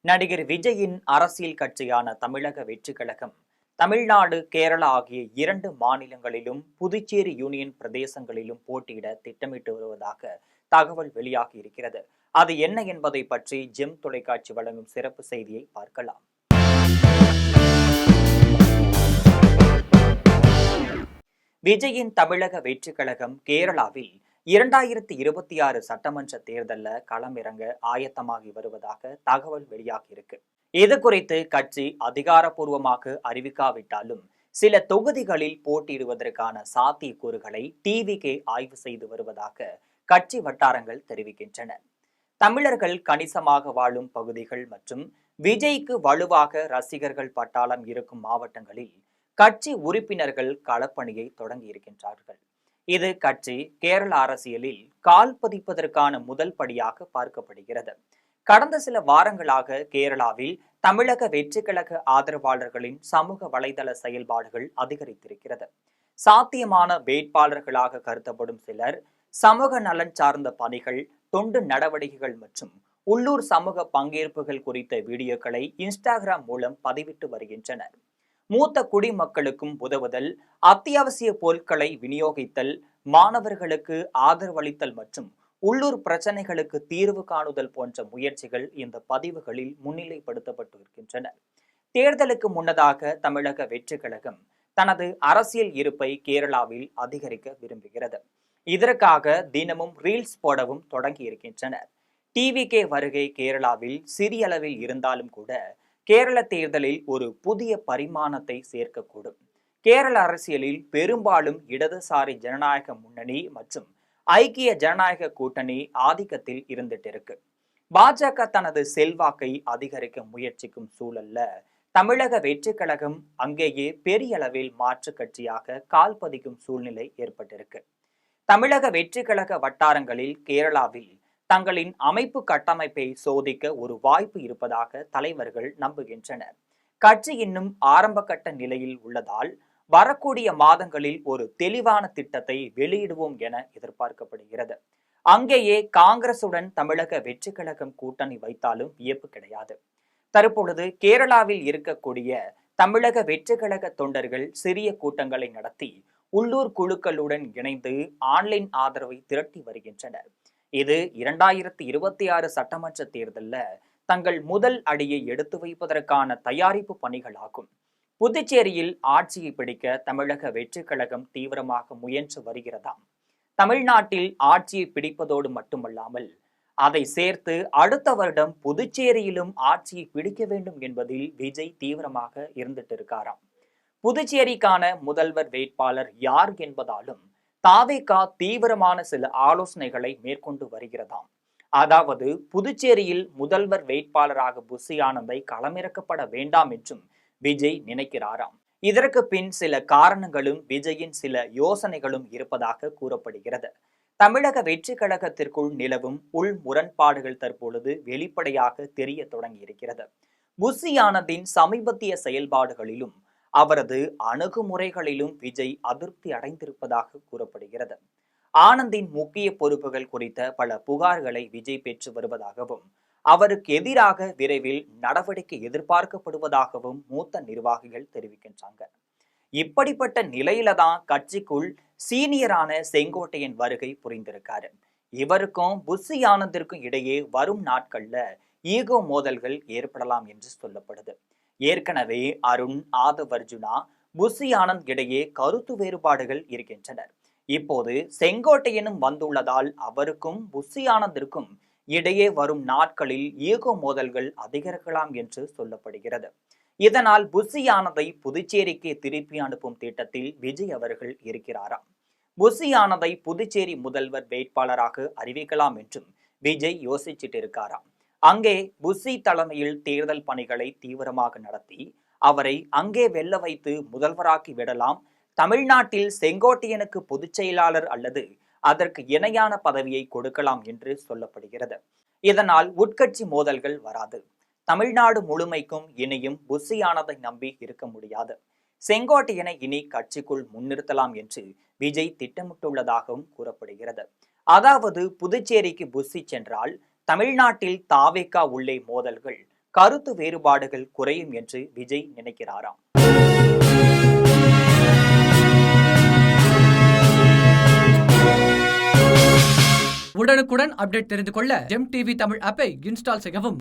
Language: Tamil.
நடிகர் விஜயின் அரசியல் கட்சியான தமிழக வெற்றிக் கழகம் தமிழ்நாடு, கேரளா ஆகிய 2 மாநிலங்களிலும் புதுச்சேரி யூனியன் பிரதேசங்களிலும் போட்டியிட திட்டமிட்டு வருவதாக தகவல் வெளியாகி இருக்கிறது. அது என்ன என்பதை பற்றி ஜெம் தொலைக்காட்சி வழங்கும் சிறப்பு செய்தியை பார்க்கலாம். விஜயின் தமிழக வெற்றிக் கழகம் கேரளாவில் 2026 சட்டமன்ற தேர்தலில் களமிறங்க ஆயத்தமாகி வருவதாக தகவல் வெளியாகி இருக்கு. இது குறித்து கட்சி அதிகாரப்பூர்வமாக அறிவிக்காவிட்டாலும் சில தொகுதிகளில் போட்டியிடுவதற்கான சாத்தியக்கூறுகளை டிவிகே ஆய்வு செய்து வருவதாக கட்சி வட்டாரங்கள் தெரிவிக்கின்றன. தமிழர்கள் கணிசமாக வாழும் பகுதிகள் மற்றும் விஜய்க்கு வலுவாக ரசிகர்கள் பட்டாளம் இருக்கும் மாவட்டங்களில் கட்சி உறுப்பினர்கள் களப்பணியை தொடங்கி இருக்கின்றார்கள். இது கட்சி கேரள அரசியலில் கால் பதிப்பதற்கான முதல் படியாக பார்க்கப்படுகிறது. கடந்த சில வாரங்களாக கேரளாவில் தமிழக வெற்றிக் கழக ஆதரவாளர்களின் சமூக வலைதள செயல்பாடுகள் அதிகரித்திருக்கிறது. சாத்தியமான வேட்பாளர்களாக கருதப்படும் சிலர் சமூக நலன் சார்ந்த பணிகள், தொண்டு நடவடிக்கைகள் மற்றும் உள்ளூர் சமூக பங்கேற்புகள் குறித்த வீடியோக்களை இன்ஸ்டாகிராம் மூலம் பதிவிட்டு வருகின்றனர். மூத்த குடிமக்களுக்கும் உதவுதல், அத்தியாவசிய பொருட்களை விநியோகித்தல், மாணவர்களுக்கு ஆதரவளித்தல் மற்றும் உள்ளூர் பிரச்சனைகளுக்கு தீர்வு காணுதல் போன்ற முயற்சிகள் இந்த பதிவுகளில் முன்னிலைப்படுத்தப்பட்டிருக்கின்றன. தேர்தலுக்கு முன்னதாக தமிழக வெற்றிக் கழகம் தனது அரசியல் இருப்பை கேரளாவில் அதிகரிக்க விரும்புகிறது. இதற்காக தினமும் ரீல்ஸ் போடவும் தொடங்கி இருக்கின்றனர். டிவிகே வருகை கேரளாவில் சிறிய அளவில் இருந்தாலும் கூட கேரள தேர்தலில் ஒரு புதிய பரிமாணத்தை சேர்க்கக்கூடும். கேரள அரசியலில் பெரும்பாலும் இடதுசாரி ஜனநாயக முன்னணி மற்றும் ஐக்கிய ஜனநாயக கூட்டணி ஆதிக்கத்தில் இருந்துட்டு இருக்கு. பாஜக தனது செல்வாக்கை அதிகரிக்க முயற்சிக்கும் சூழல்ல தமிழக வெற்றிக் கழகம் அங்கேயே பெரிய அளவில் மாற்று கட்சியாக கால் பதிக்கும் சூழ்நிலை ஏற்பட்டிருக்கு. தமிழக வெற்றிக் கழக வட்டாரங்களில் கேரளாவில் தங்களின் அமைப்பு கட்டமைப்பை சோதிக்க ஒரு வாய்ப்பு இருப்பதாக தலைவர்கள் நம்புகின்றனர். கட்சி இன்னும் ஆரம்ப கட்ட நிலையில் உள்ளதால் வரக்கூடிய மாதங்களில் ஒரு தெளிவான திட்டத்தை வெளியிடுவோம் என எதிர்பார்க்கப்படுகிறது. அங்கேயே காங்கிரசுடன் தமிழக வெற்றிக் கழகம் கூட்டணி வைத்தாலும் வியப்பு கிடையாது. தற்பொழுது கேரளாவில் இருக்கக்கூடிய தமிழக வெற்றிக் கழக தொண்டர்கள் சிறிய கூட்டங்களை நடத்தி உள்ளூர் குழுக்களுடன் இணைந்து ஆன்லைன் ஆதரவை திரட்டி வருகின்றனர். இது 2026 சட்டமன்ற தேர்தலில் தங்கள் முதல் அடியை எடுத்து வைப்பதற்கான தயாரிப்பு பணிகளாகும். புதுச்சேரியில் ஆட்சியை பிடிக்க தமிழக வெற்றிக் கழகம் தீவிரமாக முயன்று வருகிறதாம். தமிழ்நாட்டில் ஆட்சியை பிடிப்பதோடு மட்டுமல்லாமல் அதை சேர்த்து அடுத்த வருடம் புதுச்சேரியிலும் ஆட்சியை பிடிக்க வேண்டும் என்பதில் விஜய் தீவிரமாக இருந்துட்டு இருக்காராம். புதுச்சேரிக்கான முதல்வர் வேட்பாளர் யார் என்பதாலும் தாவேகா தீவிரமான சில ஆலோசனைகளை மேற்கொண்டு வருகிறதாம். அதாவது புதுச்சேரியில் முதல்வர் வேட்பாளராக புஸ்ஸி ஆனந்தை களமிறக்கப்பட வேண்டாம் என்றும் விஜய் நினைக்கிறாராம். இதற்கு பின் சில காரணங்களும் விஜயின் சில யோசனைகளும் இருப்பதாக கூறப்படுகிறது. தமிழக வெற்றிக் கழகத்திற்குள் நிலவும் உள் முரண்பாடுகள் தற்பொழுது வெளிப்படையாக தெரிய தொடங்கி இருக்கிறது. புஸ்ஸி ஆனந்தின் சமீபத்திய செயல்பாடுகளிலும் அவரது அணுகுமுறைகளிலும் விஜய் அதிருப்தி அடைந்திருப்பதாக கூறப்படுகிறது. ஆனந்தின் முக்கிய பொறுப்புகள் குறித்த பல புகார்களை விஜய் பெற்று வருவதாகவும் அவருக்கு எதிராக விரைவில் நடவடிக்கை எதிர்பார்க்கப்படுவதாகவும் மூத்த நிர்வாகிகள் தெரிவிக்கின்றாங்க. இப்படிப்பட்ட நிலையில தான் கட்சிக்குள் சீனியரான செங்கோட்டையன் வருகை புரிந்திருக்காரு. இவருக்கும் புஸ்ஸி ஆனந்திற்கும் இடையே வரும் நாட்கள்ல ஈகோ மோதல்கள் ஏற்படலாம் என்று சொல்லப்படுது. ஏற்கனவே அருண், ஆதவ் அர்ஜுனா, புஸ்ஸி ஆனந்த் இடையே கருத்து வேறுபாடுகள் இருக்கின்றனர். இப்போது செங்கோட்டையனும் வந்துள்ளதால் அவருக்கும் புஸ்ஸி ஆனந்திற்கும் இடையே வரும் நாட்களில் ஈகோ மோதல்கள் அதிகரிக்கலாம் என்று சொல்லப்படுகிறது. இதனால் புஸ்ஸி ஆனந்தை புதுச்சேரிக்கு திருப்பி அனுப்பும் திட்டத்தில் விஜய் அவர்கள் இருக்கிறாராம். புஸ்ஸி ஆனந்தை புதுச்சேரி முதல்வர் வேட்பாளராக அறிவிக்கலாம் என்றும் விஜய் யோசிச்சுட்டு இருக்காராம். அங்கே புஸ்ஸி தலைமையில் தேர்தல் பணிகளை தீவிரமாக நடத்தி அவரை அங்கே வெல்ல வைத்து முதல்வராக்கி விடலாம். தமிழ்நாட்டில் செங்கோட்டையனுக்கு பொதுச் செயலாளர் அல்லது அதற்கு இணையான பதவியை கொடுக்கலாம் என்று சொல்லப்படுகிறது. இதனால் உட்கட்சி மோதல்கள் வராது. தமிழ்நாடு முழுமைக்கும் இனியும் புஸ்ஸி ஆனந்தை நம்பி இருக்க முடியாது. செங்கோட்டையனை இனி கட்சிக்குள் முன்னிறுத்தலாம் என்று விஜய் திட்டமிட்டுள்ளதாகவும் கூறப்படுகிறது. அதாவது புதுச்சேரிக்கு புஸ்ஸி சென்றால் தமிழ்நாட்டில் தாவேகா உள்ளே மோதல்கள் கருத்து வேறுபாடுகள் குறையும் என்று விஜய் நினைக்கிறாராம். உடனுக்குடன் அப்டேட் தெரிந்து கொள்ள ஜெம் டிவி தமிழ் ஆப்பை இன்ஸ்டால் செய்யவும்.